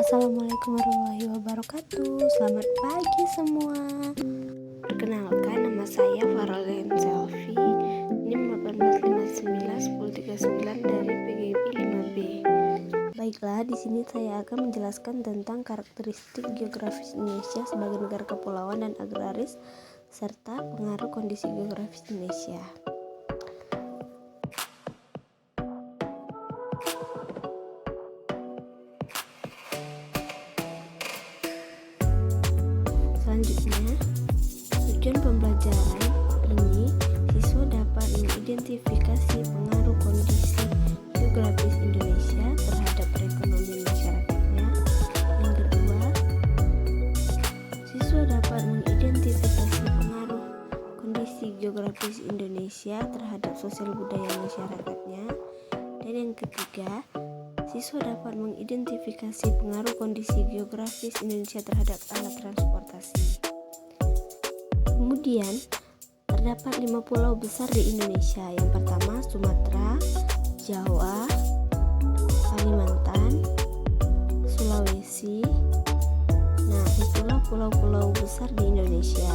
Assalamualaikum warahmatullahi wabarakatuh. Selamat pagi semua. Perkenalkan, nama saya Faralen Selvi, NIM 18591039 dari PGB 5B. Baiklah, di sini saya akan menjelaskan tentang karakteristik geografis Indonesia sebagai negara kepulauan dan agraris serta pengaruh kondisi geografis Indonesia. Selanjutnya, tujuan pembelajaran ini siswa dapat mengidentifikasi pengaruh kondisi geografis Indonesia terhadap perekonomian masyarakatnya. Yang kedua, siswa dapat mengidentifikasi pengaruh kondisi geografis Indonesia terhadap sosial budaya masyarakatnya. Dan yang ketiga, siswa dapat mengidentifikasi pengaruh kondisi geografis Indonesia terhadap alat transportasi. Kemudian, terdapat 5 pulau besar di Indonesia. Yang pertama, Sumatera, Jawa, Kalimantan, Sulawesi. Nah, itulah pulau-pulau besar di Indonesia.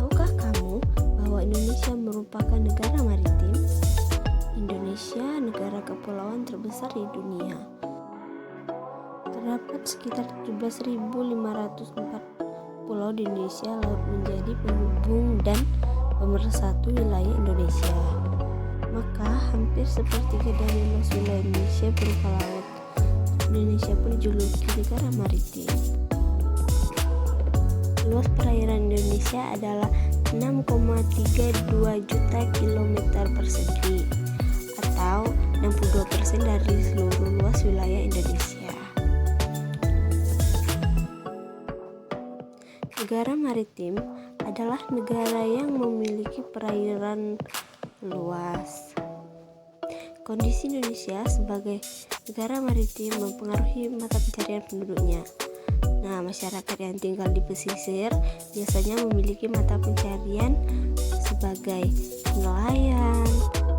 Tahukah kamu bahwa Indonesia merupakan negara maritim? Indonesia negara kepulauan terbesar di dunia. Terdapat sekitar 17.504 pulau di Indonesia. Laut menjadi penghubung dan pemersatu wilayah Indonesia. Maka hampir sepertiga dari luas wilayah Indonesia berupa laut. Indonesia pun dijuluki negara maritim. Luas perairan Indonesia adalah 6,32 juta kilometer persegi atau 62% dari seluruh luas wilayah Indonesia. Negara maritim adalah negara yang memiliki perairan luas. Kondisi Indonesia sebagai negara maritim mempengaruhi mata pencarian penduduknya. Nah, masyarakat yang tinggal di pesisir biasanya memiliki mata pencarian sebagai nelayan,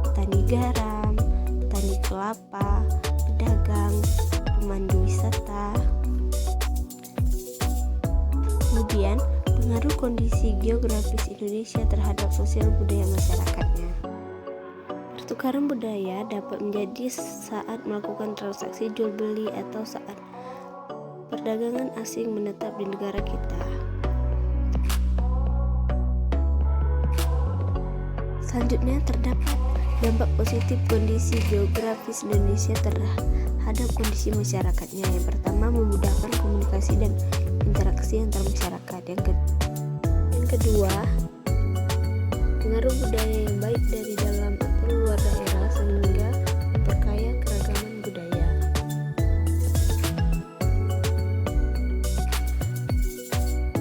petani garam, petani kelapa, pedagang, pemandu wisata. Kemudian, pengaruh kondisi geografis Indonesia terhadap sosial budaya masyarakatnya. Pertukaran budaya dapat menjadi saat melakukan transaksi jual beli atau saat perdagangan asing menetap di negara kita. Selanjutnya, terdapat dampak positif kondisi geografis Indonesia terhadap kondisi masyarakatnya. Yang pertama, memudahkan komunikasi dan interaksi antar masyarakat. Yang kedua, pengaruh budaya yang baik dari dalam atau luar daerah sehingga memperkaya keragaman budaya.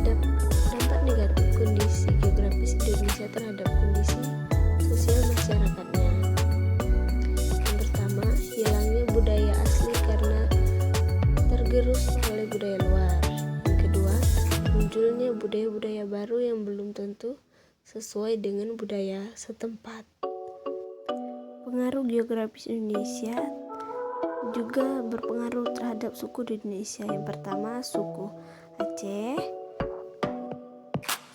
Dampak negatif kondisi geografis Indonesia terhadap kondisi sosial masyarakatnya. Yang pertama, hilangnya budaya asli karena tergerus oleh budaya luar. Yang kedua, munculnya budaya-budaya baru yang belum tentu sesuai dengan budaya setempat. Pengaruh geografis Indonesia juga berpengaruh terhadap suku di Indonesia. Yang pertama, suku Aceh,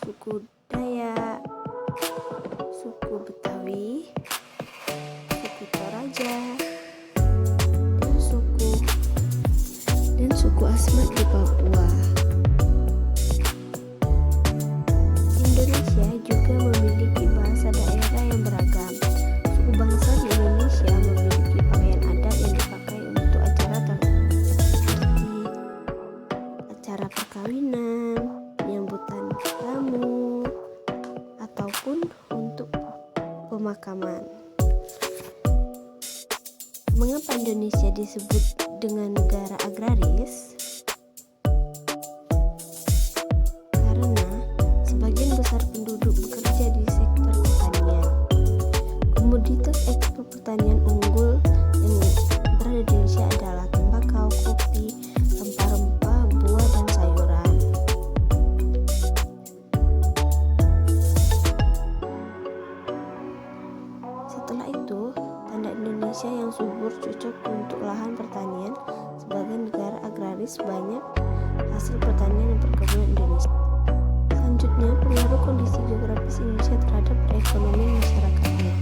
suku Dayak, suku Betawi, suku Toraja, dan suku Asmat di Papua. Indonesia juga memiliki bahasa daerah yang beragam. Suku bangsa di Indonesia memiliki pakaian adat yang dipakai untuk acara seperti acara perkawinan, penyambutan tamu, ataupun untuk pemakaman. Mengapa Indonesia disebut dengan negara agraris? Karena sebagian besar penduduk bekerja di sektor pertanian. Komoditas ekspor pertanian unggul yang berada di Indonesia adalah tembakau, kopi, rempah-rempah, buah, dan sayuran. Setelah itu, tanda Indonesia yang subur cocok untuk lahan pertanian sebanyak hasil pertanian dan perkebunan Indonesia. Selanjutnya, pengaruh kondisi geografis Indonesia terhadap perekonomian masyarakatnya.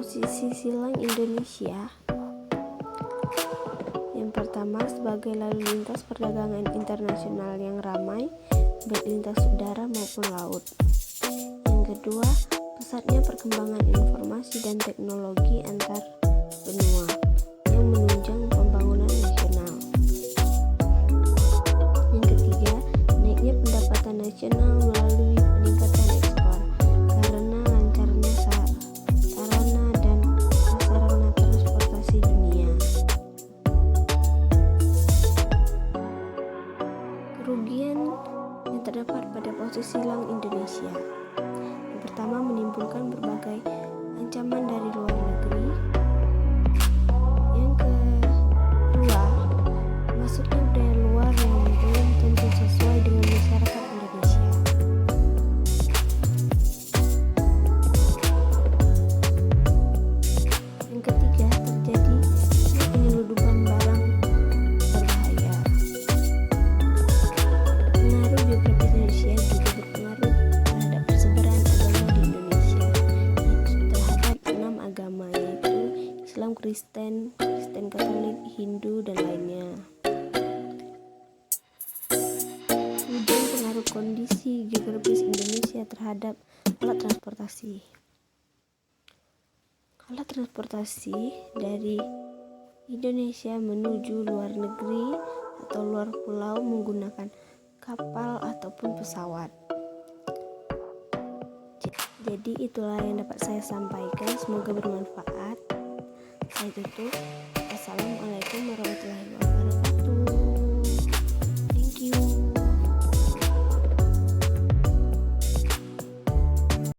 Posisi silang Indonesia. Yang pertama, sebagai lalu lintas perdagangan internasional yang ramai, baik lintas udara maupun laut. Yang kedua, pesatnya perkembangan informasi dan teknologi antar benua yang menunjang pembangunan nasional. Yang ketiga, naiknya pendapatan nasional melalui peningkatan ekspor karena lancarnya sarana dan prasarana transportasi dunia. Kerugian yang terdapat pada posisi silang Indonesia. Yang pertama, menimbulkan berbagai ancaman dari luar negeri. Yang kedua, masuknya budaya luar yang belum tentu sesuai dengan masyarakat Indonesia. Yang ketiga, terjadi penyeludupan barang berbahaya. Pengaruh geografis Indonesia juga berpengaruh terhadap persebaran agama di Indonesia, yaitu terhadap 6 agama, yaitu Islam, Kristen, Katolik, Hindu, dan lainnya. Kemudian pengaruh kondisi geografis Indonesia terhadap alat transportasi. Alat transportasi dari Indonesia menuju luar negeri atau luar pulau menggunakan kapal ataupun pesawat. Jadi itulah yang dapat saya sampaikan, semoga bermanfaat. Saya tutup. Assalamualaikum warahmatullahi wabarakatuh.